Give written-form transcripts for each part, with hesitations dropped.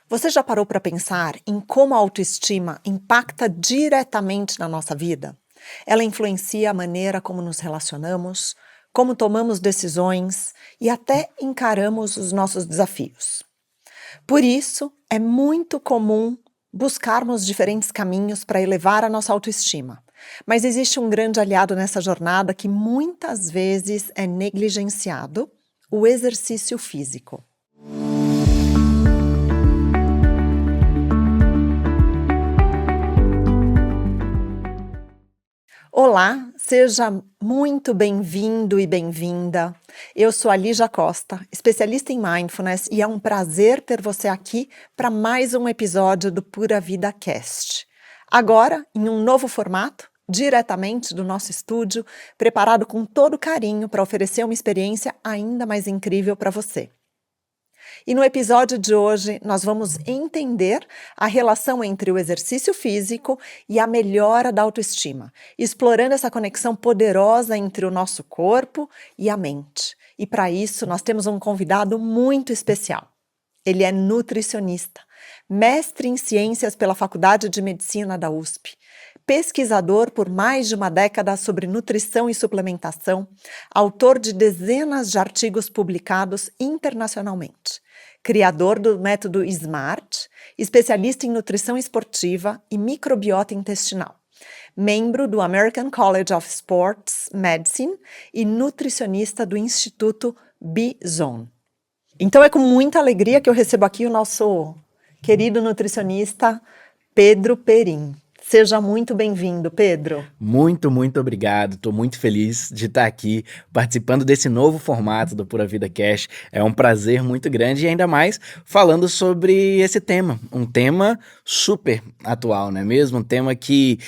Você já parou para pensar em como a autoestima impacta diretamente na nossa vida? Ela influencia a maneira como nos relacionamos, como tomamos decisões e até encaramos os nossos desafios. Por isso, é muito comum buscarmos diferentes caminhos para elevar a nossa autoestima. Mas existe um grande aliado nessa jornada que muitas vezes é negligenciado: o exercício físico. Olá, seja muito bem-vindo e bem-vinda. Eu sou a Lígia Costa, especialista em Mindfulness, e é um prazer ter você aqui para mais um episódio do Pura Vida Cast. Agora, em um novo formato, diretamente do nosso estúdio, preparado com todo carinho para oferecer uma experiência ainda mais incrível para você. E no episódio de hoje, nós vamos entender a relação entre o exercício físico e a melhora da autoestima, explorando essa conexão poderosa entre o nosso corpo e a mente. E para isso, nós temos um convidado muito especial. Ele é nutricionista, mestre em ciências pela Faculdade de Medicina da USP, pesquisador por mais de uma década sobre nutrição e suplementação, autor de dezenas de artigos publicados internacionalmente, criador do método SMART, especialista em nutrição esportiva e microbiota intestinal, membro do American College of Sports Medicine e nutricionista do Instituto B-Zone. Então é com muita alegria que eu recebo aqui o nosso querido nutricionista Pedro Perim. Seja muito bem-vindo, Pedro. Muito obrigado. Estou muito feliz de estar aqui participando desse novo formato do Pura Vida Cast. É um prazer muito grande e ainda mais falando sobre esse tema. Um tema super atual, não é mesmo? Um tema que,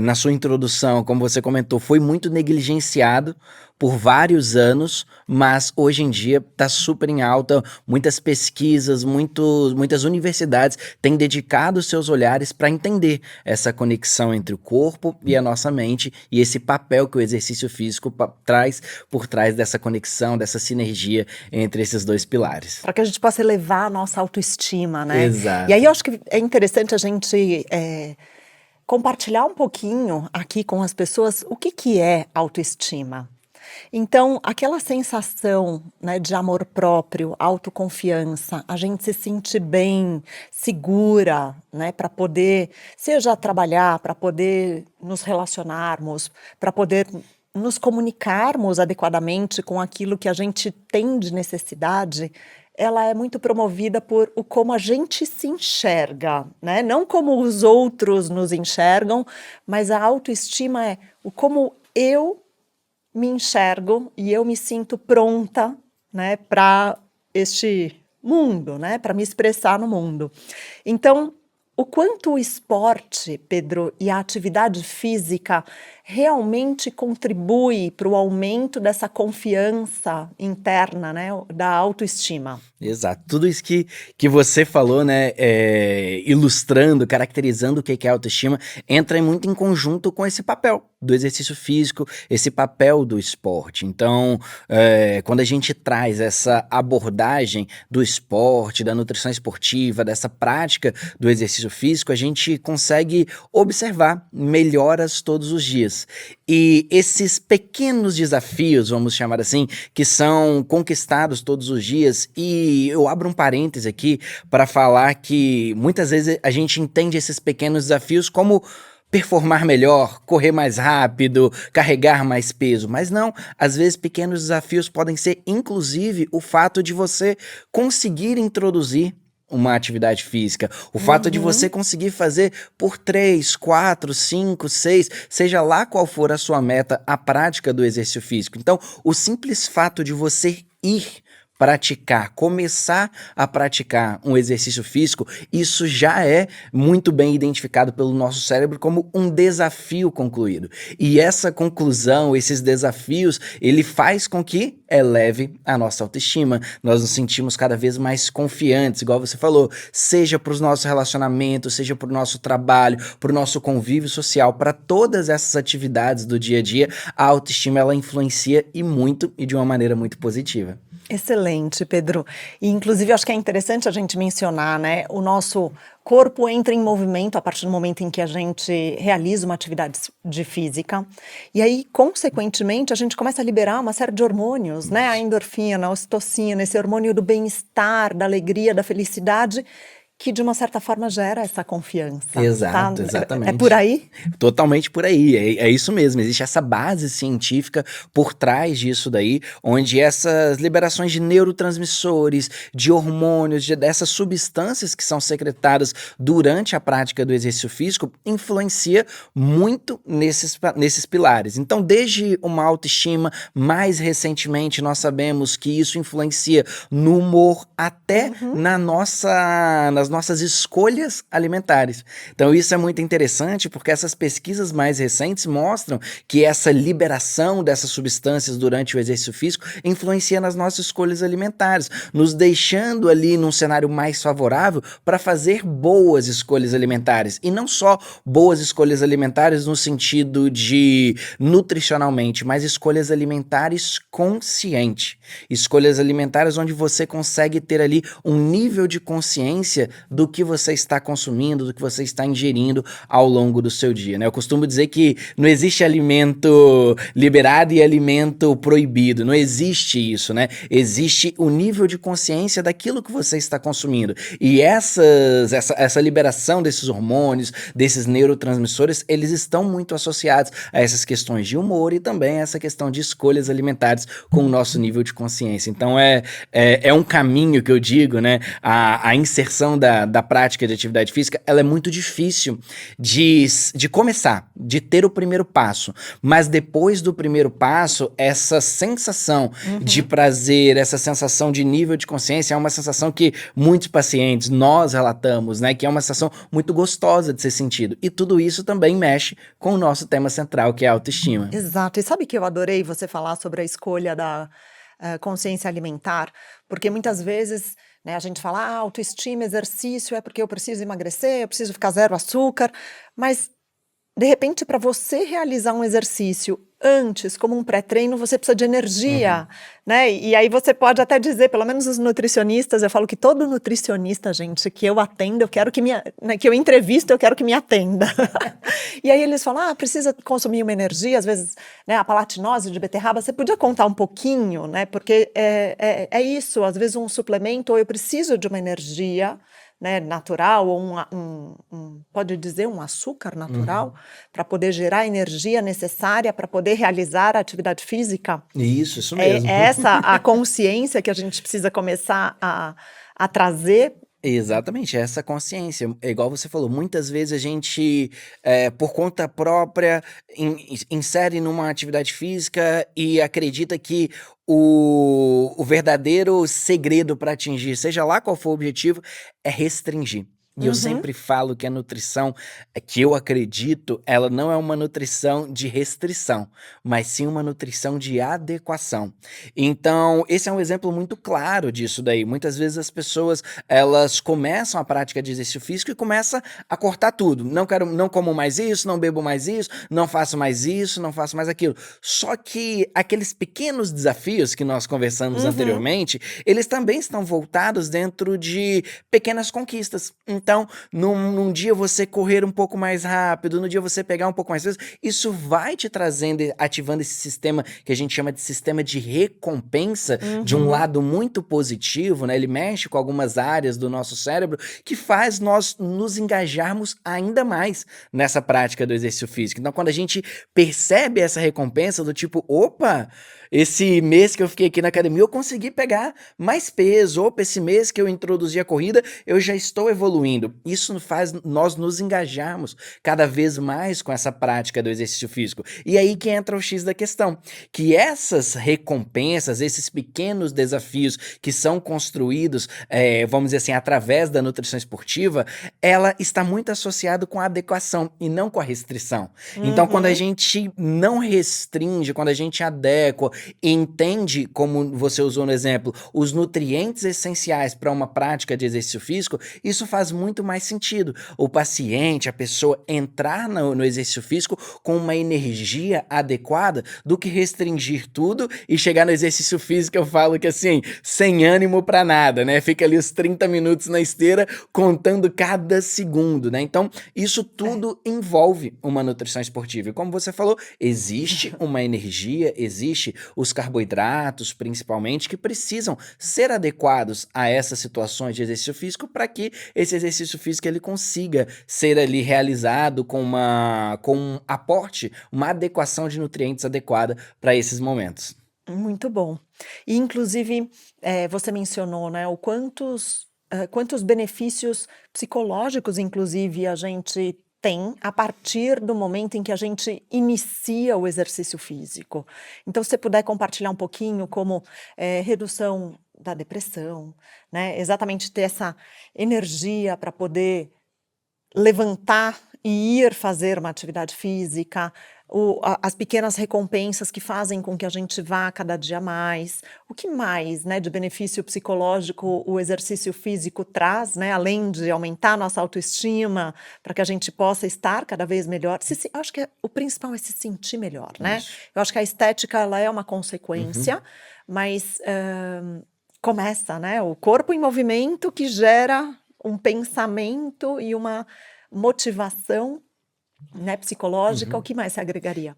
na sua introdução, como você comentou, foi muito negligenciado por vários anos, mas hoje em dia está super em alta. Muitas pesquisas, muitas universidades têm dedicado seus olhares para entender essa conexão entre o corpo e a nossa mente e esse papel que o exercício físico traz por trás dessa conexão, dessa sinergia entre esses dois pilares. Para que a gente possa elevar a nossa autoestima, né? Exato. E aí eu acho que é interessante a gente compartilhar um pouquinho aqui com as pessoas o que é autoestima. Então, aquela sensação, né, de amor próprio, autoconfiança, a gente se sentir bem, segura, né, para poder, seja trabalhar, para poder nos relacionarmos, para poder nos comunicarmos adequadamente com aquilo que a gente tem de necessidade, ela é muito promovida por o como a gente se enxerga, né? Não como os outros nos enxergam, mas a autoestima é o como eu me enxergo e eu me sinto pronta, né, para este mundo, né, para me expressar no mundo. Então, o quanto o esporte, Pedro, e a atividade física realmente contribui para o aumento dessa confiança interna, né, da autoestima. Exato, tudo isso que você falou, né, ilustrando, caracterizando o que é autoestima, entra muito em conjunto com esse papel do exercício físico, esse papel do esporte. Então, quando a gente traz essa abordagem do esporte, da nutrição esportiva, dessa prática do exercício físico, a gente consegue observar melhoras todos os dias. E esses pequenos desafios, vamos chamar assim, que são conquistados todos os dias, e eu abro um parêntese aqui para falar que muitas vezes a gente entende esses pequenos desafios como performar melhor, correr mais rápido, carregar mais peso, mas não, às vezes pequenos desafios podem ser inclusive o fato de você conseguir introduzir uma atividade física, o fato de você conseguir fazer por 3, 4, 5, 6, seja lá qual for a sua meta, a prática do exercício físico. Então, o simples fato de você ir praticar, começar a praticar um exercício físico, isso já é muito bem identificado pelo nosso cérebro como um desafio concluído. E essa conclusão, esses desafios, ele faz com que eleve a nossa autoestima. Nós nos sentimos cada vez mais confiantes, igual você falou, seja para os nossos relacionamentos, seja para o nosso trabalho, para o nosso convívio social, para todas essas atividades do dia a dia, a autoestima ela influencia e muito e de uma maneira muito positiva. Excelente, Pedro. E inclusive eu acho que é interessante a gente mencionar, né, o nosso corpo entra em movimento a partir do momento em que a gente realiza uma atividade de física, e aí, consequentemente, a gente começa a liberar uma série de hormônios, né, a endorfina, a ocitocina, esse hormônio do bem-estar, da alegria, da felicidade, que de uma certa forma gera essa confiança, tá? Exato, É por exatamente. aí? Totalmente por aí, é isso mesmo, existe essa base científica por trás disso daí, onde essas liberações de neurotransmissores, de hormônios, dessas substâncias que são secretadas durante a prática do exercício físico, influencia muito nesses pilares. Então, desde uma autoestima, mais recentemente nós sabemos que isso influencia no humor, até Uhum. nas nossas escolhas alimentares. Então isso é muito interessante porque essas pesquisas mais recentes mostram que essa liberação dessas substâncias durante o exercício físico influencia nas nossas escolhas alimentares, nos deixando ali num cenário mais favorável para fazer boas escolhas alimentares. E não só boas escolhas alimentares no sentido de nutricionalmente, mas escolhas alimentares conscientes. Escolhas alimentares onde você consegue ter ali um nível de consciência do que você está consumindo, do que você está ingerindo ao longo do seu dia, né? Eu costumo dizer que não existe alimento liberado e alimento proibido, não existe isso, né? Existe o nível de consciência daquilo que você está consumindo. E essa liberação desses hormônios, desses neurotransmissores, eles estão muito associados a essas questões de humor e também a essa questão de escolhas alimentares com o nosso nível de consciência. Então é um caminho que eu digo, né? A inserção da prática de atividade física, ela é muito difícil de começar, de ter o primeiro passo. Mas depois do primeiro passo, essa sensação de prazer, essa sensação de nível de consciência é uma sensação que muitos pacientes, nós relatamos, né? Que é uma sensação muito gostosa de ser sentido. E tudo isso também mexe com o nosso tema central, que é a autoestima. Exato. E sabe que eu adorei você falar sobre a escolha da consciência alimentar, porque muitas vezes, né, a gente fala, autoestima, exercício é porque eu preciso emagrecer, eu preciso ficar zero açúcar, mas de repente, para você realizar um exercício antes, como um pré-treino, você precisa de energia, né? E aí você pode até dizer, pelo menos os nutricionistas, eu falo que todo nutricionista, gente, que eu atendo, eu quero que eu entrevisto, eu quero que me atenda. E aí eles falam, precisa consumir uma energia, às vezes, né, a palatinose de beterraba, você podia contar um pouquinho, né? Porque é isso, às vezes um suplemento, ou eu preciso de uma energia, né, natural, ou pode dizer um açúcar natural, para poder gerar a energia necessária para poder realizar a atividade física. Isso mesmo. É essa a consciência que a gente precisa começar a trazer. Exatamente, essa consciência. É igual você falou, muitas vezes a gente, por conta própria, insere numa atividade física e acredita que o verdadeiro segredo para atingir, seja lá qual for o objetivo, é restringir. E eu sempre falo que a nutrição, que eu acredito, ela não é uma nutrição de restrição, mas sim uma nutrição de adequação. Então, esse é um exemplo muito claro disso daí. Muitas vezes as pessoas, elas começam a prática de exercício físico e começam a cortar tudo. Não como mais isso, não bebo mais isso, não faço mais isso, não faço mais aquilo. Só que aqueles pequenos desafios que nós conversamos anteriormente, eles também estão voltados dentro de pequenas conquistas. Então, num dia você correr um pouco mais rápido, no dia você pegar um pouco mais peso, isso vai te trazendo, ativando esse sistema que a gente chama de sistema de recompensa, de um lado muito positivo, né? Ele mexe com algumas áreas do nosso cérebro que faz nós nos engajarmos ainda mais nessa prática do exercício físico. Então, quando a gente percebe essa recompensa do tipo, opa, esse mês que eu fiquei aqui na academia, eu consegui pegar mais peso. Opa, esse mês que eu introduzi a corrida, eu já estou evoluindo. Isso faz nós nos engajarmos cada vez mais com essa prática do exercício físico. E aí que entra o X da questão, que essas recompensas, esses pequenos desafios que são construídos, vamos dizer assim, através da nutrição esportiva, ela está muito associada com a adequação e não com a restrição. Então, quando a gente não restringe, quando a gente adequa, entende, como você usou no exemplo, os nutrientes essenciais para uma prática de exercício físico, isso faz muito mais sentido. O paciente, a pessoa entrar no exercício físico com uma energia adequada do que restringir tudo e chegar no exercício físico, eu falo que assim, sem ânimo pra nada, né? Fica ali os 30 minutos na esteira contando cada segundo, né? Então, isso É. tudo envolve uma nutrição esportiva. E como você falou, existe uma energia, existe os carboidratos, principalmente, que precisam ser adequados a essas situações de exercício físico para que esse exercício físico ele consiga ser ali realizado com um aporte, uma adequação de nutrientes adequada para esses momentos. Muito bom. E inclusive, você mencionou, né, o quantos benefícios psicológicos, inclusive, a gente tem a partir do momento em que a gente inicia o exercício físico. Então, se você puder compartilhar um pouquinho como, redução da depressão, né, exatamente ter essa energia para poder levantar e ir fazer uma atividade física, as pequenas recompensas que fazem com que a gente vá cada dia mais. O que mais, né, de benefício psicológico o exercício físico traz, né, além de aumentar a nossa autoestima, para que a gente possa estar cada vez melhor. Eu acho que o principal é se sentir melhor, né? Isso. Eu acho que a estética ela é uma Uhum. consequência, mas começa, né? O corpo em movimento que gera um pensamento e uma motivação, né, psicológica. O Uhum. que mais você agregaria?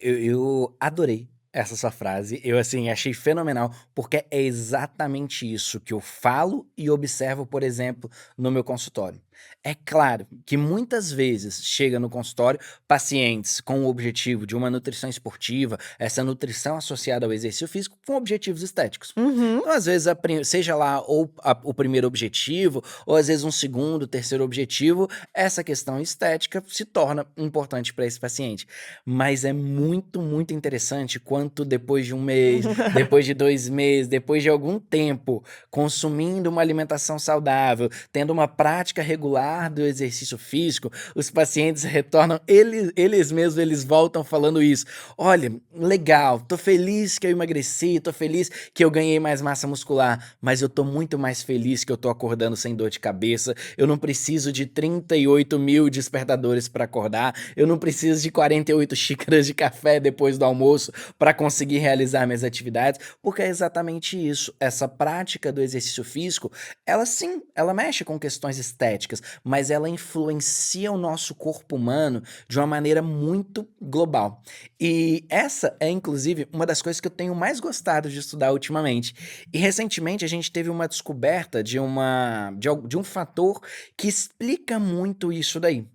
Eu adorei essa sua frase. Eu, assim, achei fenomenal, porque é exatamente isso que eu falo e observo, por exemplo, no meu consultório. É claro que muitas vezes chega no consultório pacientes com o objetivo de uma nutrição esportiva, essa nutrição associada ao exercício físico, com objetivos estéticos. Uhum. Então, às vezes, seja lá o primeiro objetivo, ou às vezes um segundo, terceiro objetivo, essa questão estética se torna importante para esse paciente. Mas é muito, muito interessante quanto depois de um mês, depois de 2 meses, depois de algum tempo consumindo uma alimentação saudável, tendo uma prática regular do exercício físico, os pacientes retornam, eles mesmos, eles voltam falando isso. Olha, legal, tô feliz que eu emagreci, tô feliz que eu ganhei mais massa muscular, mas eu tô muito mais feliz que eu tô acordando sem dor de cabeça, eu não preciso de 38 mil despertadores para acordar, eu não preciso de 48 xícaras de café depois do almoço para conseguir realizar minhas atividades, porque é exatamente isso. Essa prática do exercício físico, ela sim, ela mexe com questões estéticas, mas ela influencia o nosso corpo humano de uma maneira muito global. E essa é, inclusive, uma das coisas que eu tenho mais gostado de estudar ultimamente. E recentemente a gente teve uma descoberta de um fator que explica muito isso daí,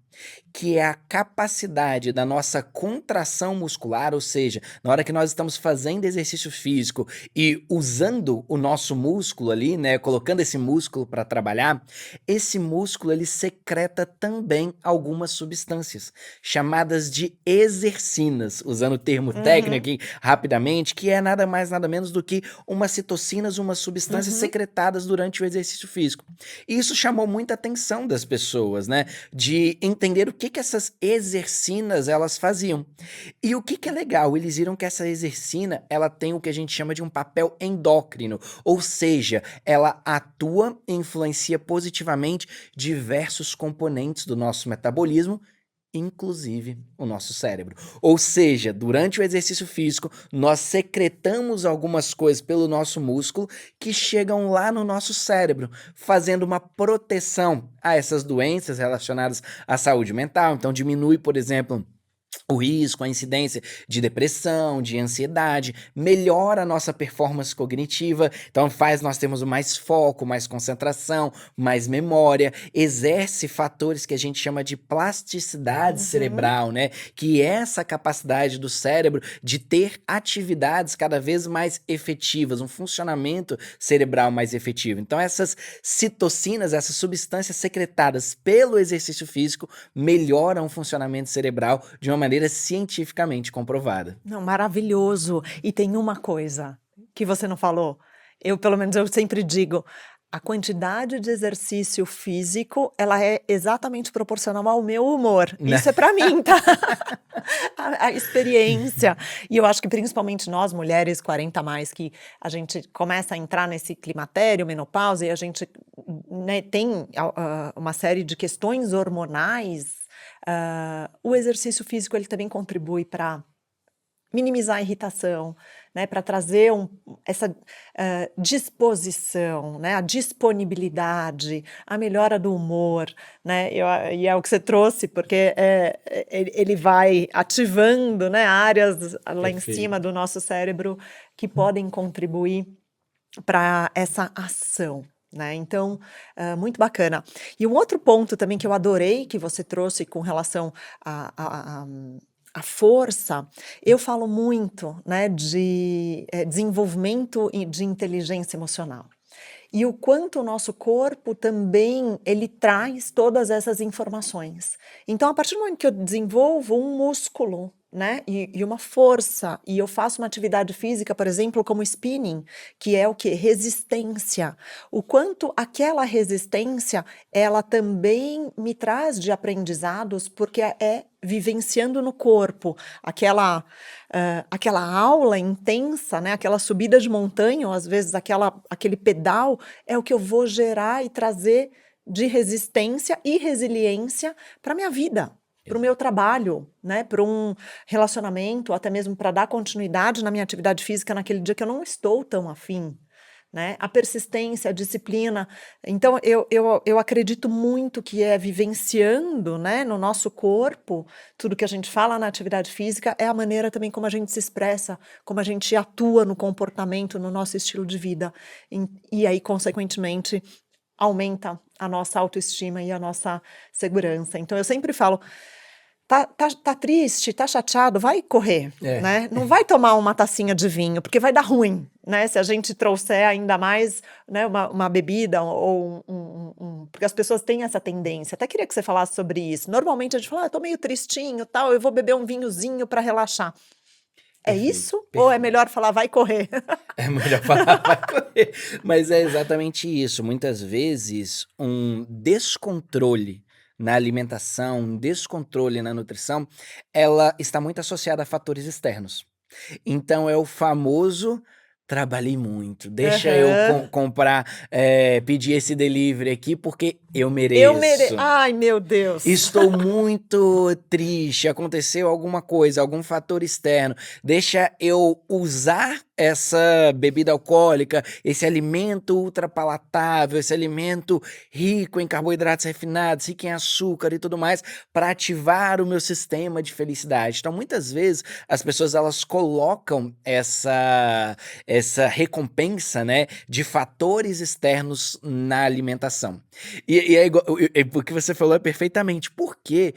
que é a capacidade da nossa contração muscular, ou seja, na hora que nós estamos fazendo exercício físico e usando o nosso músculo ali, né, colocando esse músculo para trabalhar, esse músculo ele secreta também algumas substâncias chamadas de exercinas, usando o termo técnico Uhum, aqui rapidamente, que é nada mais nada menos do que umas citocinas, umas substâncias uhum. secretadas durante o exercício físico. E isso chamou muita atenção das pessoas, né? De entender o que que essas exercinas elas faziam. E o que que é legal, eles viram que essa exercina, ela tem o que a gente chama de um papel endócrino, ou seja, ela atua e influencia positivamente diversos componentes do nosso metabolismo, inclusive o nosso cérebro. Ou seja, durante o exercício físico, nós secretamos algumas coisas pelo nosso músculo que chegam lá no nosso cérebro, fazendo uma proteção a essas doenças relacionadas à saúde mental. Então, diminui, por exemplo, o risco, a incidência de depressão, de ansiedade, melhora a nossa performance cognitiva, então faz nós termos mais foco, mais concentração, mais memória, exerce fatores que a gente chama de plasticidade Uhum. cerebral, né? Que é essa capacidade do cérebro de ter atividades cada vez mais efetivas, um funcionamento cerebral mais efetivo. Então essas citocinas, essas substâncias secretadas pelo exercício físico melhoram o funcionamento cerebral de uma maneira cientificamente comprovada. Não, maravilhoso. E tem uma coisa que você não falou, eu pelo menos eu sempre digo, a quantidade de exercício físico, ela é exatamente proporcional ao meu humor. Né? Isso é pra mim, tá? A experiência. E eu acho que principalmente nós, mulheres 40 a mais, que a gente começa a entrar nesse climatério, menopausa, e a gente, né, tem uma série de questões hormonais, o exercício físico ele também contribui para minimizar a irritação, né, para trazer essa disposição, né, a disponibilidade, a melhora do humor, né, e é o que você trouxe, porque ele vai ativando, né, áreas lá em Perfeito. cima do nosso cérebro que podem contribuir para essa ação. Né? Então, muito bacana. E um outro ponto também que eu adorei que você trouxe com relação a força, eu falo muito, né, de desenvolvimento de inteligência emocional. E o quanto o nosso corpo também, ele traz todas essas informações. Então, a partir do momento que eu desenvolvo um músculo, né, e uma força, e eu faço uma atividade física, por exemplo, como spinning, que é o quê? Resistência. O quanto aquela resistência, ela também me traz de aprendizados, porque é vivenciando no corpo aquela aula intensa, né, aquela subida de montanha, ou às vezes aquele pedal, é o que eu vou gerar e trazer de resistência e resiliência para a minha vida, para o meu trabalho, né, para um relacionamento, até mesmo para dar continuidade na minha atividade física naquele dia que eu não estou tão afim. Né? A persistência, a disciplina. Então, eu acredito muito que é vivenciando, né, no nosso corpo, tudo que a gente fala na atividade física é a maneira também como a gente se expressa, como a gente atua no comportamento, no nosso estilo de vida. E aí, consequentemente, aumenta a nossa autoestima e a nossa segurança. Então, eu sempre falo, tá triste, tá chateado, vai correr, né? Não vai tomar uma tacinha de vinho, porque vai dar ruim, né? Se a gente trouxer ainda mais, né, uma bebida ou porque as pessoas têm essa tendência. Até queria que você falasse sobre isso. Normalmente a gente fala, tô meio tristinho, tal, eu vou beber um vinhozinho para relaxar. É Perfeito, isso? perfeito. Ou é melhor falar, vai correr? É melhor falar, vai correr. Mas é exatamente isso. Muitas vezes, um descontrole na alimentação, um descontrole na nutrição, ela está muito associada a fatores externos. Então é o famoso trabalhei muito, deixa eu comprar, pedir esse delivery aqui porque eu mereço. Ai, meu Deus. Estou muito triste, aconteceu alguma coisa, algum fator externo. Deixa eu usar essa bebida alcoólica, esse alimento ultrapalatável, esse alimento rico em carboidratos refinados, rico em açúcar e tudo mais, para ativar o meu sistema de felicidade. Então, muitas vezes, as pessoas elas colocam essa recompensa, né, de fatores externos na alimentação. E é igual, o que você falou é perfeitamente, porque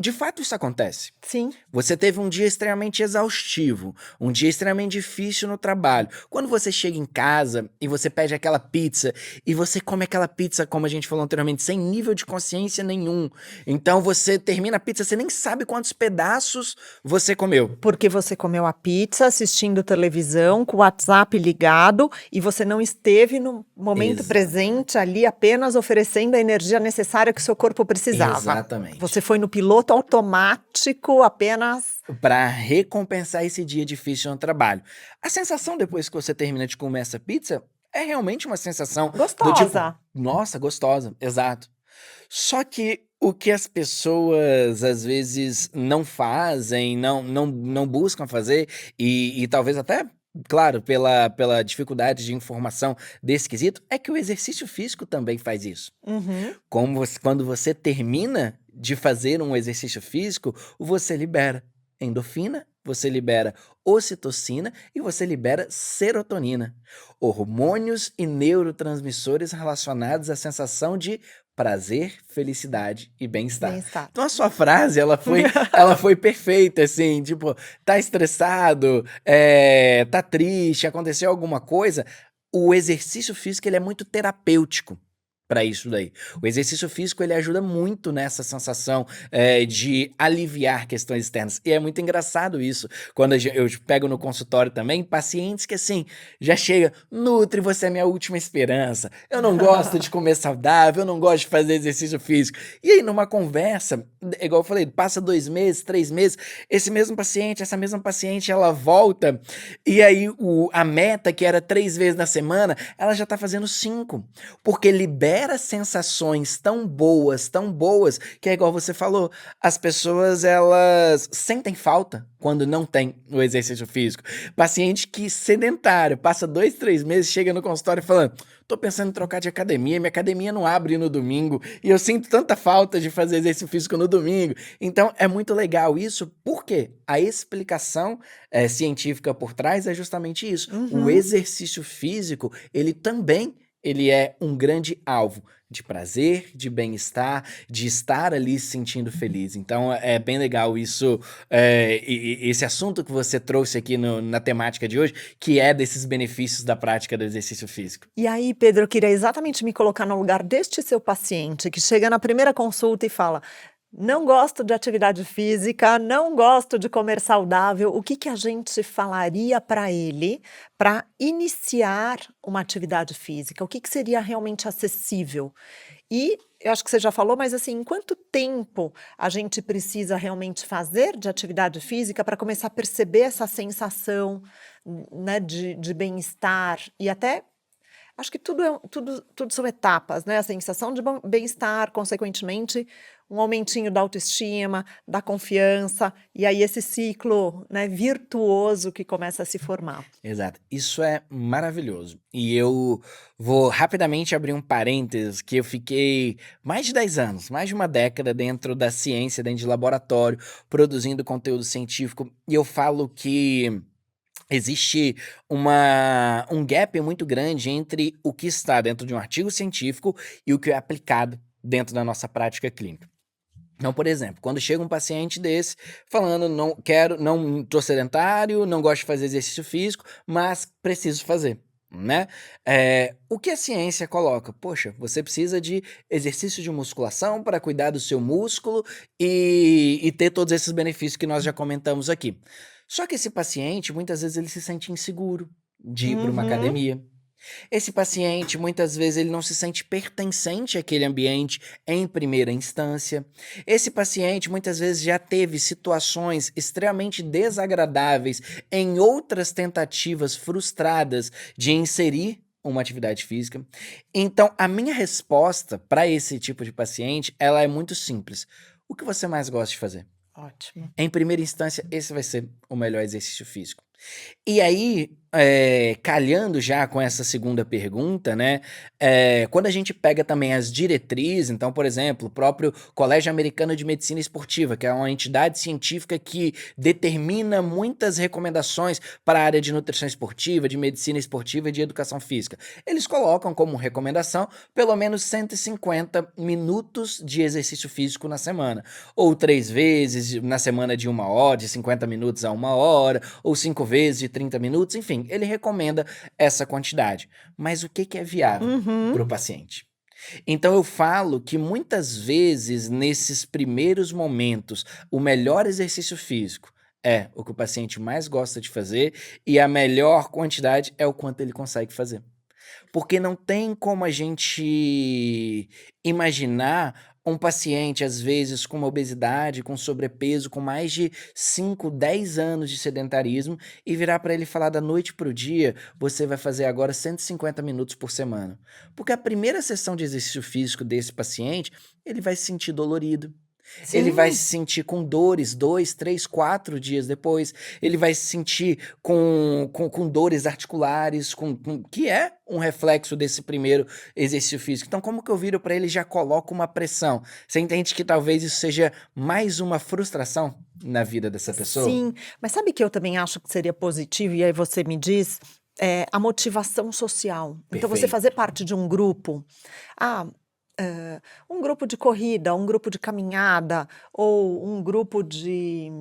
de fato isso acontece. Sim. Você teve um dia extremamente exaustivo, um dia extremamente difícil no trabalho. Quando você chega em casa e você pede aquela pizza e você come aquela pizza, como a gente falou anteriormente, sem nível de consciência nenhum. Então você termina a pizza, você nem sabe quantos pedaços você comeu. Porque você comeu a pizza, assistindo televisão, com o WhatsApp ligado, e você não esteve no momento presente ali, apenas oferecendo a energia necessária que o seu corpo precisava. Exatamente. Você foi no piloto automático apenas para recompensar esse dia difícil no trabalho. A sensação depois que você termina de comer essa pizza é realmente uma sensação gostosa. Do tipo, nossa, gostosa, exato. Só que o que as pessoas às vezes não fazem, não buscam fazer, e talvez até, claro, pela dificuldade de informação desse quesito, é que o exercício físico também faz isso. Quando você termina de fazer um exercício físico, você libera endorfina, você libera ocitocina e você libera serotonina, hormônios e neurotransmissores relacionados à sensação de prazer, felicidade e bem-estar. Então a sua frase, ela foi perfeita, assim, tipo, tá estressado, tá triste, aconteceu alguma coisa, o exercício físico ele é muito terapêutico. para isso daí. O exercício físico ele ajuda muito nessa sensação de aliviar questões externas. E é muito engraçado isso, quando eu pego no consultório também pacientes que assim, já chega, Nutri, você é minha última esperança, eu não gosto de comer saudável, eu não gosto de fazer exercício físico. E aí numa conversa, igual eu falei, passa 2 meses, 3 meses, esse mesmo paciente, essa mesma paciente, ela volta, e aí a meta que era 3 vezes na semana, ela já tá fazendo 5, porque libera sensações tão boas, que é igual você falou, as pessoas elas sentem falta quando não tem o exercício físico. Paciente que sedentário, passa 2, 3 meses, chega no consultório falando, tô pensando em trocar de academia, minha academia não abre no domingo, e eu sinto tanta falta de fazer exercício físico no domingo. Então é muito legal isso, porque a explicação científica por trás é justamente isso. O Uhum. exercício físico, ele é um grande alvo de prazer, de bem-estar, de estar ali se sentindo feliz. Então é bem legal isso, esse assunto que você trouxe aqui na temática de hoje, que é desses benefícios da prática do exercício físico. E aí, Pedro, eu queria exatamente me colocar no lugar deste seu paciente que chega na primeira consulta e fala: não gosto de atividade física, não gosto de comer saudável. O que que a gente falaria para ele para iniciar uma atividade física? O que que seria realmente acessível? E eu acho que você já falou, mas assim, em quanto tempo a gente precisa realmente fazer de atividade física para começar a perceber essa sensação, né, de bem-estar e até acho que tudo são etapas, né, a sensação de bem-estar, consequentemente, um aumentinho da autoestima, da confiança, e aí esse ciclo, né, virtuoso que começa a se formar. Exato, isso é maravilhoso. E eu vou rapidamente abrir um parênteses que eu fiquei mais de 10 anos, mais de uma década dentro da ciência, dentro de laboratório, produzindo conteúdo científico, e eu falo que existe um gap muito grande entre o que está dentro de um artigo científico e o que é aplicado dentro da nossa prática clínica. Então, por exemplo, quando chega um paciente desse falando, não tô sedentário, não gosto de fazer exercício físico, mas preciso fazer, né? O que a ciência coloca? Poxa, você precisa de exercício de musculação para cuidar do seu músculo e ter todos esses benefícios que nós já comentamos aqui. Só que esse paciente, muitas vezes, ele se sente inseguro de ir para uma Uhum. academia. Esse paciente, muitas vezes, ele não se sente pertencente àquele ambiente em primeira instância. Esse paciente, muitas vezes, já teve situações extremamente desagradáveis em outras tentativas frustradas de inserir uma atividade física. Então, a minha resposta para esse tipo de paciente, ela é muito simples. O que você mais gosta de fazer? Ótimo. Em primeira instância, esse vai ser o melhor exercício físico. E aí, calhando já com essa segunda pergunta, né, quando a gente pega também as diretrizes, então, por exemplo, o próprio Colégio Americano de Medicina Esportiva, que é uma entidade científica que determina muitas recomendações para a área de nutrição esportiva, de medicina esportiva e de educação física. Eles colocam como recomendação pelo menos 150 minutos de exercício físico na semana, ou 3 vezes na semana de 1 hora, de 50 minutos a 1 hora, ou 5 vezes de 30 minutos, enfim, ele recomenda essa quantidade. Mas o que que é viável para o Uhum. paciente? Então eu falo que muitas vezes, nesses primeiros momentos, o melhor exercício físico é o que o paciente mais gosta de fazer e a melhor quantidade é o quanto ele consegue fazer. Porque não tem como a gente imaginar um paciente, às vezes, com uma obesidade, com sobrepeso, com mais de 5, 10 anos de sedentarismo e virar para ele e falar da noite para o dia, você vai fazer agora 150 minutos por semana. Porque a primeira sessão de exercício físico desse paciente, ele vai se sentir dolorido. Ele vai se Sim. sentir com dores 2, 3, 4 dias depois. Ele vai se sentir com dores articulares, que é um reflexo desse primeiro exercício físico. Então, como que eu viro para ele e já coloco uma pressão? Você entende que talvez isso seja mais uma frustração na vida dessa pessoa? Sim, mas sabe que eu também acho que seria positivo, e aí você me diz, a motivação social. Então você Perfeito. fazer parte de um grupo, ah, um grupo de corrida, um grupo de caminhada, ou um grupo de,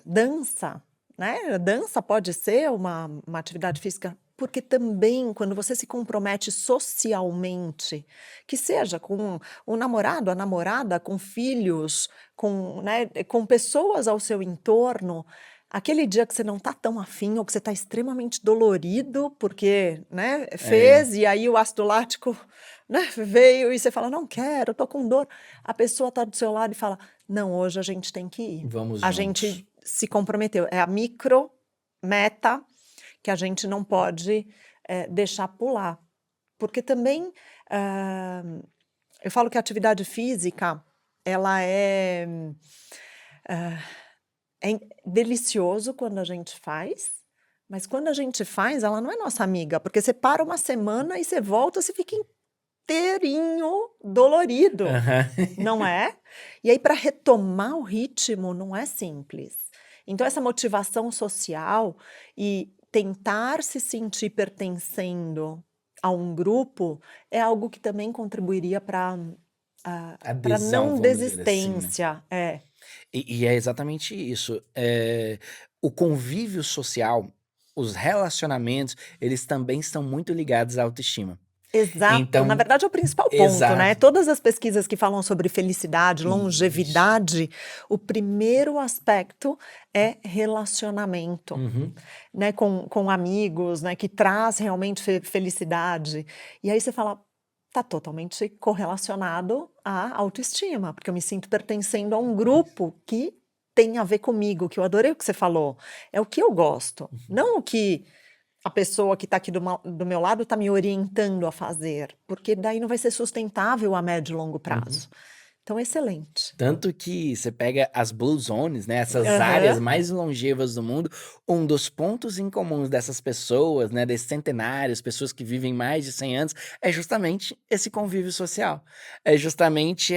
dança, né, dança pode ser uma atividade física porque também quando você se compromete socialmente, que seja com o namorado, a namorada, com filhos, com pessoas ao seu entorno, aquele dia que você não tá tão afim ou que você tá extremamente dolorido porque, né, fez e aí o ácido lático, né, veio e você fala: "Não quero, tô com dor", a pessoa tá do seu lado e fala: "Não, hoje a gente tem que ir". Vamos A juntos. gente se comprometeu, é a micro meta que a gente não pode, deixar pular. Porque também, eu falo que a atividade física, ela é delicioso quando a gente faz, mas quando a gente faz, ela não é nossa amiga, porque você para uma semana e você volta, você fica inteirinho dolorido, Aham. não é? E aí para retomar o ritmo não é simples. Então essa motivação social e tentar se sentir pertencendo a um grupo é algo que também contribuiria para Adesão, não vamos dizer assim, né? desistência. É. E é exatamente isso. O convívio social, os relacionamentos, eles também estão muito ligados à autoestima. Exato, na Então, verdade é o principal ponto, né, exato. todas as pesquisas que falam sobre felicidade, Isso. longevidade, o primeiro aspecto é relacionamento, Uhum. né, com amigos, né, que traz realmente felicidade. E aí você fala, tá totalmente correlacionado à autoestima, porque eu me sinto pertencendo a um grupo que tem a ver comigo, que eu adorei o que você falou, é o que eu gosto, não o que a pessoa que está aqui do meu lado está me orientando a fazer, porque daí não vai ser sustentável a médio e longo Uhum. prazo. Então, excelente. Tanto que você pega as Blue Zones, né, essas áreas Aham. mais longevas do mundo, um dos pontos em comuns dessas pessoas, né, desses centenários, pessoas que vivem mais de 100 anos, é justamente esse convívio social. É justamente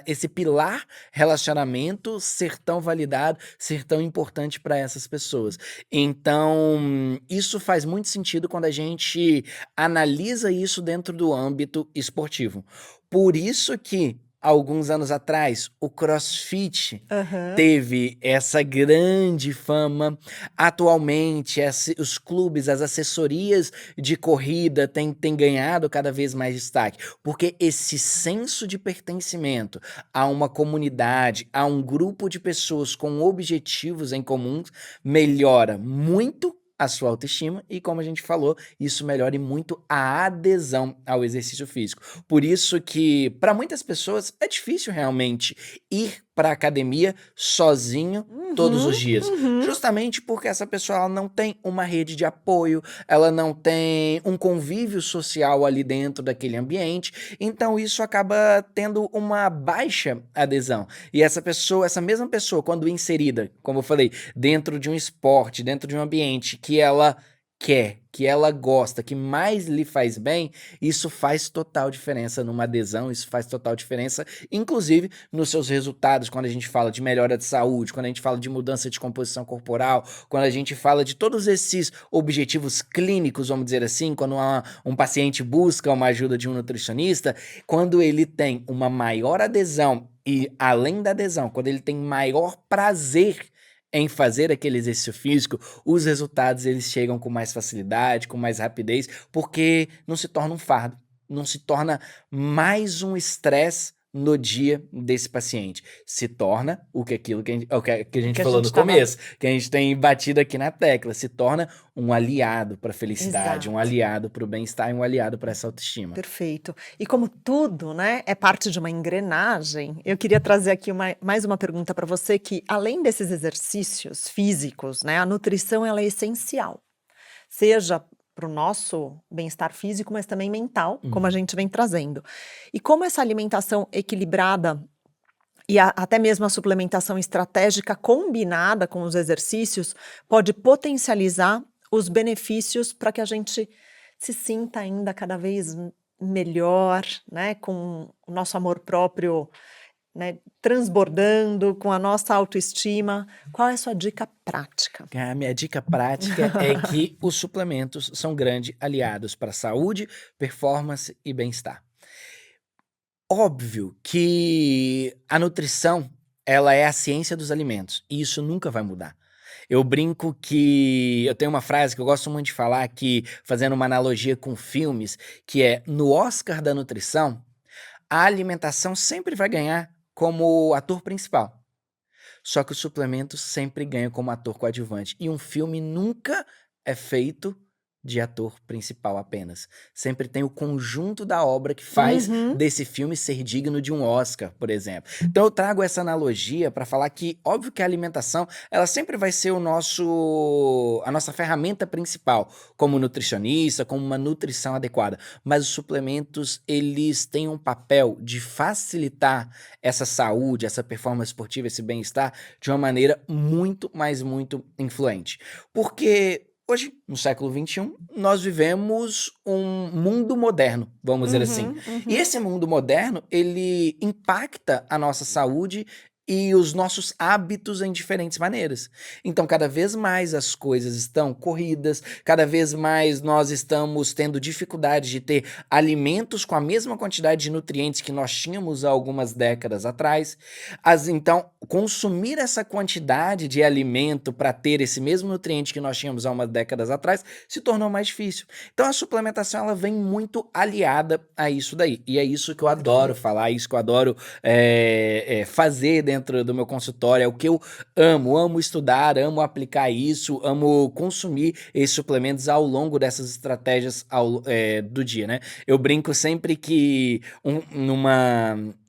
esse pilar relacionamento ser tão validado, ser tão importante para essas pessoas. Então, isso faz muito sentido quando a gente analisa isso dentro do âmbito esportivo. Por isso que, alguns anos atrás, o CrossFit Aham. teve essa grande fama. Atualmente, os clubes, as assessorias de corrida têm ganhado cada vez mais destaque, porque esse senso de pertencimento a uma comunidade, a um grupo de pessoas com objetivos em comum, melhora muito a sua autoestima e, como a gente falou, isso melhora muito a adesão ao exercício físico. Por isso que, para muitas pessoas, é difícil realmente ir para academia sozinho todos Uhum, os dias, uhum. justamente porque essa pessoa ela não tem uma rede de apoio, ela não tem um convívio social ali dentro daquele ambiente, então isso acaba tendo uma baixa adesão. E essa pessoa, essa mesma pessoa, quando inserida, como eu falei, dentro de um esporte, dentro de um ambiente que ela quer, que ela gosta, que mais lhe faz bem, isso faz total diferença numa adesão, isso faz total diferença, inclusive nos seus resultados, quando a gente fala de melhora de saúde, quando a gente fala de mudança de composição corporal, quando a gente fala de todos esses objetivos clínicos, vamos dizer assim, quando um paciente busca uma ajuda de um nutricionista, quando ele tem uma maior adesão e, além da adesão, quando ele tem maior prazer em fazer aquele exercício físico, os resultados eles chegam com mais facilidade, com mais rapidez, porque não se torna um fardo, não se torna mais um estresse no dia desse paciente. Se torna aquilo que a O gente que a falou gente no estava. começo, que a gente tem batido aqui na tecla, se torna um aliado para a felicidade, um Exato. aliado para o bem-estar e um aliado para essa autoestima. Perfeito. E como tudo, né, é parte de uma engrenagem, eu queria trazer aqui mais uma pergunta para você que, além desses exercícios físicos, né, a nutrição ela é essencial. Seja para o nosso bem-estar físico, mas também mental, como a Uhum. gente vem trazendo. E como essa alimentação equilibrada e até mesmo a suplementação estratégica combinada com os exercícios pode potencializar os benefícios para que a gente se sinta ainda cada vez melhor, né, com o nosso amor próprio, né, transbordando, com a nossa autoestima. Qual é a sua dica prática? A minha dica prática é que os suplementos são grandes aliados para saúde, performance e bem-estar. Óbvio que a nutrição, ela é a ciência dos alimentos, e isso nunca vai mudar. Eu brinco que eu tenho uma frase que eu gosto muito de falar, que fazendo uma analogia com filmes, que é no Oscar da nutrição, a alimentação sempre vai ganhar como ator principal. Só que o suplemento sempre ganha como ator coadjuvante. E um filme nunca é feito de ator principal apenas. Sempre tem o conjunto da obra que faz Uhum. desse filme ser digno de um Oscar, por exemplo. Então eu trago essa analogia para falar que, óbvio que a alimentação, ela sempre vai ser a nossa ferramenta principal, como nutricionista, como uma nutrição adequada. Mas os suplementos, eles têm um papel de facilitar essa saúde, essa performance esportiva, esse bem-estar, de uma maneira muito, mas muito influente. Porque hoje, no século XXI, nós vivemos um mundo moderno, vamos dizer assim. Uhum, E uhum. esse mundo moderno, ele impacta a nossa saúde e os nossos hábitos em diferentes maneiras. Então, cada vez mais as coisas estão corridas, cada vez mais nós estamos tendo dificuldade de ter alimentos com a mesma quantidade de nutrientes que nós tínhamos há algumas décadas atrás. Então, consumir essa quantidade de alimento para ter esse mesmo nutriente que nós tínhamos há umas décadas atrás se tornou mais difícil. Então, a suplementação ela vem muito aliada a isso daí. E é isso que eu adoro Perfeito. falar, é isso que eu adoro fazer dentro do meu consultório. É o que eu amo estudar, amo aplicar isso, amo consumir esses suplementos ao longo dessas estratégias do dia, né? Eu brinco sempre que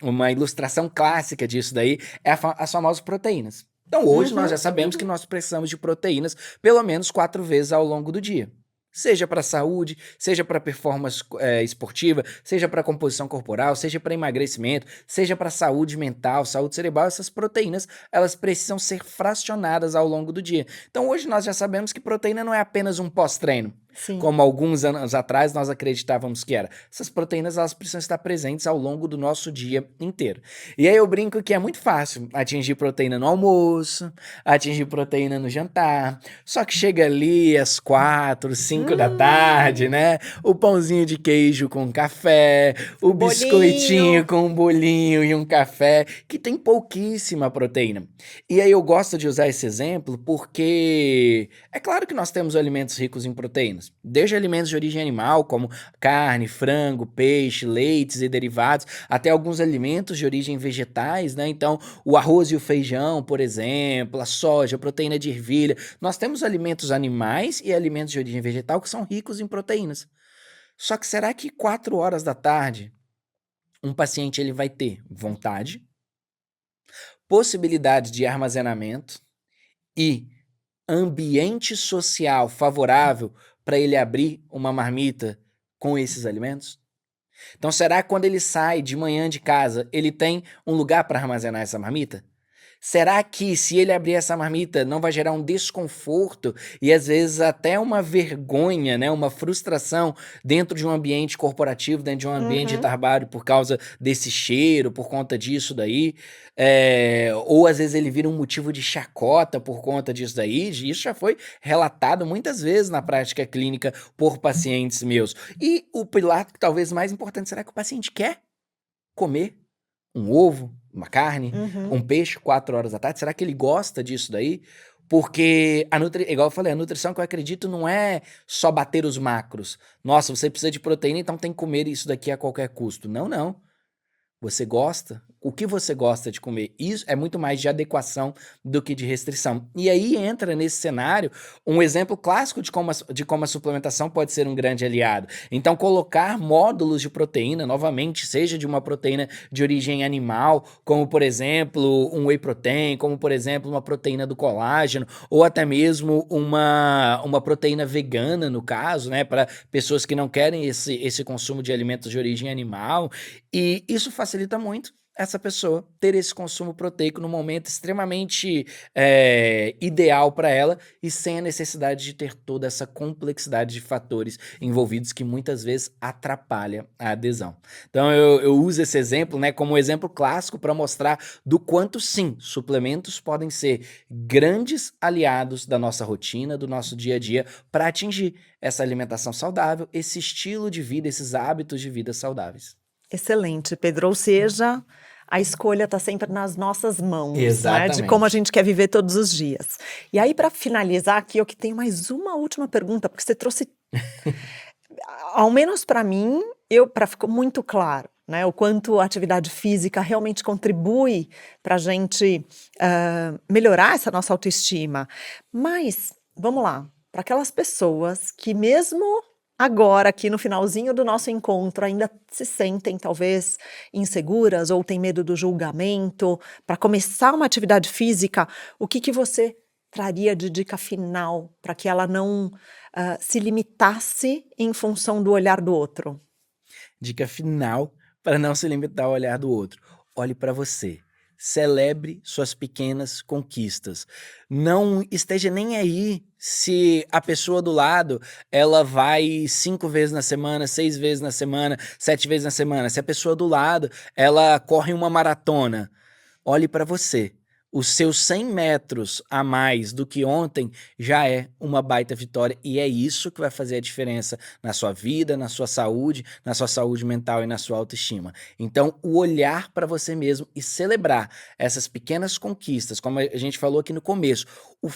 uma ilustração clássica disso daí é as famosas proteínas. Então, hoje nós Uhum, já sabemos que uhum. nós precisamos de proteínas pelo menos 4 vezes ao longo do dia. Seja para saúde, seja para performance esportiva, seja para composição corporal, seja para emagrecimento, seja para saúde mental, saúde cerebral, essas proteínas, elas precisam ser fracionadas ao longo do dia. Então, hoje nós já sabemos que proteína não é apenas um pós-treino, Sim. como alguns anos atrás nós acreditávamos que era. Essas proteínas elas precisam estar presentes ao longo do nosso dia inteiro. E aí eu brinco que é muito fácil atingir proteína no almoço, atingir proteína no jantar, só que chega ali às 4, 5 da tarde, Hum, né? O pãozinho de queijo com café, o o bolinho. biscoitinho com um bolinho e um café, que tem pouquíssima proteína. E aí eu gosto de usar esse exemplo porque é claro que nós temos alimentos ricos em proteínas, desde alimentos de origem animal, como carne, frango, peixe, leites e derivados, até alguns alimentos de origem vegetais, né? Então, o arroz e o feijão, por exemplo, a soja, a proteína de ervilha. Nós temos alimentos animais e alimentos de origem vegetal que são ricos em proteínas. Só que será que 4 horas da tarde um paciente ele vai ter vontade, possibilidade de armazenamento e ambiente social favorável para ele abrir uma marmita com esses alimentos? Então, será que quando ele sai de manhã de casa, ele tem um lugar para armazenar essa marmita? Será que se ele abrir essa marmita não vai gerar um desconforto e às vezes até uma vergonha, né, uma frustração dentro de um ambiente corporativo, dentro de um ambiente de Uhum. trabalho por causa desse cheiro, por conta disso daí? Ou às vezes ele vira um motivo de chacota por conta disso daí. Isso já foi relatado muitas vezes na prática clínica por pacientes meus. E o pilar talvez mais importante, será que o paciente quer comer um ovo, uma carne, Uhum. um peixe 4 horas da tarde? Será que ele gosta disso daí? Porque igual eu falei, a nutrição que eu acredito não é só bater os macros. Nossa, você precisa de proteína, então tem que comer isso daqui a qualquer custo. Não, não. Você gosta? O que você gosta de comer? Isso é muito mais de adequação do que de restrição. E aí entra nesse cenário um exemplo clássico de como a suplementação pode ser um grande aliado. Então, colocar módulos de proteína, novamente, seja de uma proteína de origem animal, como por exemplo um whey protein, como por exemplo uma proteína do colágeno, ou até mesmo uma proteína vegana, no caso, né, para pessoas que não querem esse consumo de alimentos de origem animal. E isso facilita muito essa pessoa ter esse consumo proteico no momento extremamente ideal para ela e sem a necessidade de ter toda essa complexidade de fatores envolvidos que muitas vezes atrapalha a adesão. Então eu uso esse exemplo, né, como um exemplo clássico para mostrar do quanto sim, suplementos podem ser grandes aliados da nossa rotina, do nosso dia a dia para atingir essa alimentação saudável, esse estilo de vida, esses hábitos de vida saudáveis. Excelente, Pedro. Ou seja, a escolha está sempre nas nossas mãos, né? De como a Exatamente. gente quer viver todos os dias. E aí, para finalizar aqui, eu que tenho mais uma última pergunta, porque você trouxe, ao menos para mim, ficou muito claro, né? O quanto a atividade física realmente contribui para a gente melhorar essa nossa autoestima. Mas, vamos lá, para aquelas pessoas que mesmo agora, aqui no finalzinho do nosso encontro, ainda se sentem talvez inseguras ou têm medo do julgamento, para começar uma atividade física, o que você traria de dica final para que ela não se limitasse em função do olhar do outro? Dica final para não se limitar ao olhar do outro: olhe para você. Celebre suas pequenas conquistas. Não esteja nem aí se a pessoa do lado ela vai 5 vezes na semana, 6 vezes na semana, 7 vezes na semana. Se a pessoa do lado ela corre uma maratona, olhe para você. Os seus 100 metros a mais do que ontem já é uma baita vitória, e é isso que vai fazer a diferença na sua vida, na sua saúde mental e na sua autoestima. Então, o olhar para você mesmo e celebrar essas pequenas conquistas, como a gente falou aqui no começo,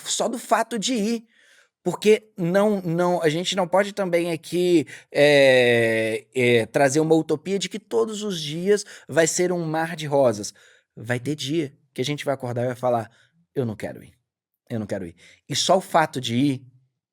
só do fato de ir. Porque a gente não pode também aqui trazer uma utopia de que todos os dias vai ser um mar de rosas. Vai ter dia que a gente vai acordar e vai falar: eu não quero ir, eu não quero ir. E só o fato de ir,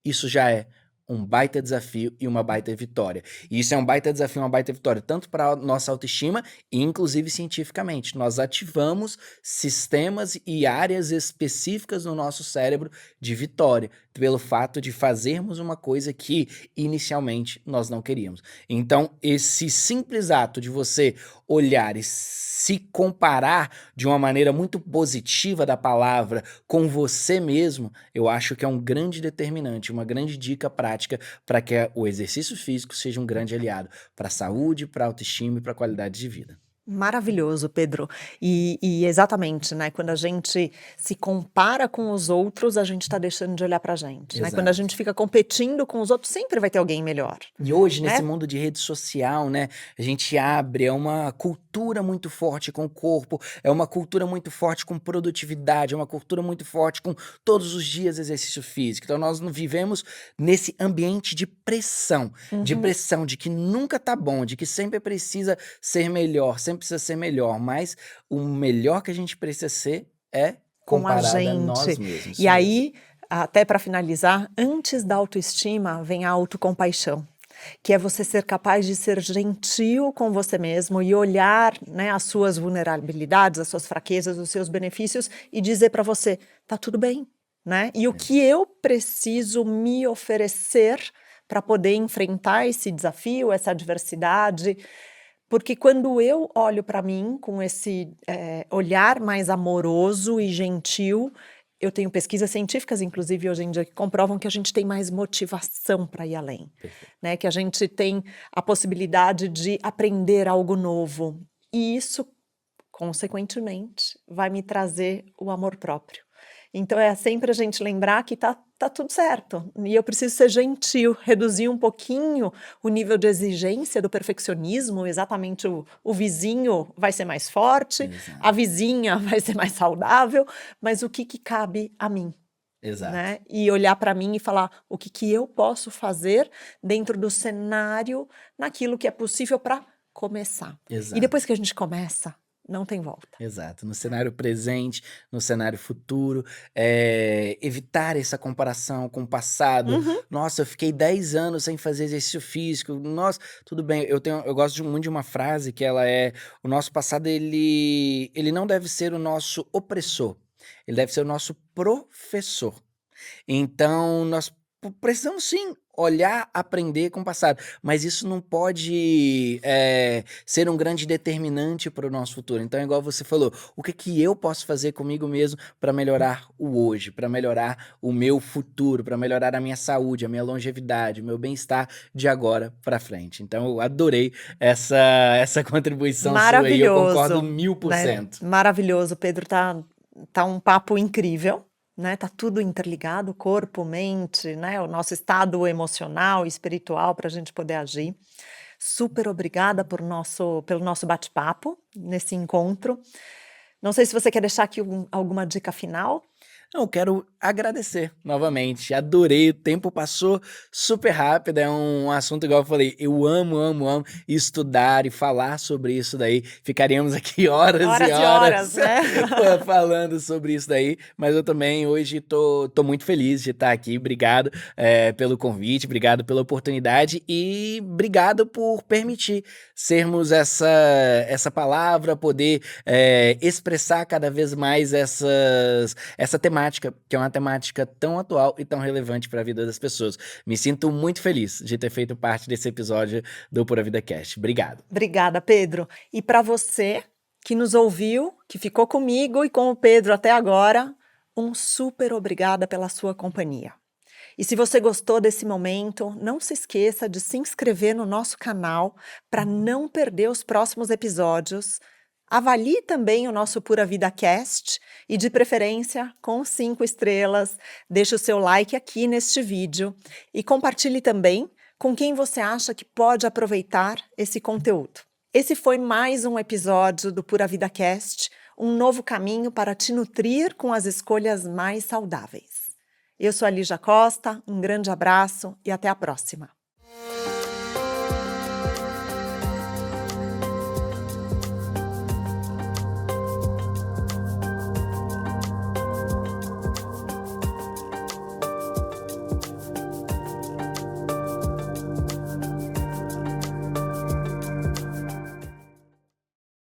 isso já é um baita desafio e uma baita vitória. E isso é um baita desafio e uma baita vitória, tanto para a nossa autoestima e inclusive cientificamente. Nós ativamos sistemas e áreas específicas no nosso cérebro de vitória, pelo fato de fazermos uma coisa que inicialmente nós não queríamos. Então, esse simples ato de você olhar e se comparar de uma maneira muito positiva da palavra com você mesmo, eu acho que é um grande determinante, uma grande dica prática para que o exercício físico seja um grande aliado para a saúde, para a autoestima e para a qualidade de vida. Maravilhoso, Pedro. E exatamente, né, quando a gente se compara com os outros, a gente está deixando de olhar para a gente, né? Quando a Exato. gente fica competindo com os outros, sempre vai ter alguém melhor, E hoje, nesse né? mundo de rede social, né, a gente abre, é uma cultura muito forte com o corpo, é uma cultura muito forte com produtividade, é uma cultura muito forte com todos os dias exercício físico. Então nós não vivemos nesse ambiente de Uhum. pressão, de que nunca tá bom, de que sempre precisa ser melhor, sempre precisa ser melhor, mas o melhor que a gente precisa ser é Com a comparado a nós gente. mesmos, E isso mesmo. aí, até para finalizar, antes da autoestima vem a autocompaixão, que é você ser capaz de ser gentil com você mesmo e olhar, né, as suas vulnerabilidades, as suas fraquezas, os seus benefícios e dizer para você: tá tudo bem, né? E o que eu preciso me oferecer para poder enfrentar esse desafio, essa adversidade, porque quando eu olho para mim com esse olhar mais amoroso e gentil, eu tenho pesquisas científicas, inclusive hoje em dia, que comprovam que a gente tem mais motivação para ir além, Perfeito. né? Que a gente tem a possibilidade de aprender algo novo. E isso, consequentemente, vai me trazer o amor próprio. Então é sempre a gente lembrar que tá tudo certo. E eu preciso ser gentil, reduzir um pouquinho o nível de exigência do perfeccionismo, exatamente o vizinho vai ser mais forte, a Exato, vizinha vai ser mais saudável, mas o que cabe a mim, exato, né? E olhar para mim e falar o que eu posso fazer dentro do cenário, naquilo que é possível para começar. E depois exato. que a gente começa, não tem volta. Exato, no cenário presente, no cenário futuro, evitar essa comparação com o passado. Uhum. Nossa, eu fiquei 10 anos sem fazer exercício físico. Nossa, tudo bem, eu gosto muito de uma frase que ela é: o nosso passado ele não deve ser o nosso opressor, ele deve ser o nosso professor. Então, nós precisamos sim olhar, aprender com o passado, mas isso não pode ser um grande determinante para o nosso futuro. Então, igual você falou, o que que eu posso fazer comigo mesmo para melhorar o hoje, para melhorar o meu futuro, para melhorar a minha saúde, a minha longevidade, o meu bem-estar de agora para frente. Então, eu adorei essa contribuição sua e eu concordo Maravilhoso, mil por né, cento. maravilhoso, Pedro, tá um papo incrível, né, tá tudo interligado, corpo, mente, né, o nosso estado emocional e espiritual para a gente poder agir. Super obrigada pelo nosso bate-papo nesse encontro. Não sei se você quer deixar aqui alguma dica final. Eu quero agradecer novamente. Adorei, o tempo passou super rápido. É um assunto, igual eu falei, eu amo, amo, amo estudar e falar sobre isso daí. Ficaríamos aqui horas e Horas e horas, horas né? falando sobre isso daí. Mas eu também hoje tô muito feliz de estar aqui. Obrigado, pelo convite, obrigado pela oportunidade e obrigado por permitir sermos essa palavra, poder expressar cada vez mais essa temática, que é uma temática tão atual e tão relevante para a vida das pessoas. Me sinto muito feliz de ter feito parte desse episódio do Pura Vida Cast. Obrigado. Obrigada, Pedro. E para você que nos ouviu, que ficou comigo e com o Pedro até agora, um super obrigada pela sua companhia. E se você gostou desse momento, não se esqueça de se inscrever no nosso canal para não perder os próximos episódios. Avalie também o nosso Pura Vida Cast e, de preferência, com 5 estrelas. Deixe o seu like aqui neste vídeo e compartilhe também com quem você acha que pode aproveitar esse conteúdo. Esse foi mais um episódio do Pura Vida Cast, um novo caminho para te nutrir com as escolhas mais saudáveis. Eu sou a Lígia Costa, um grande abraço e até a próxima.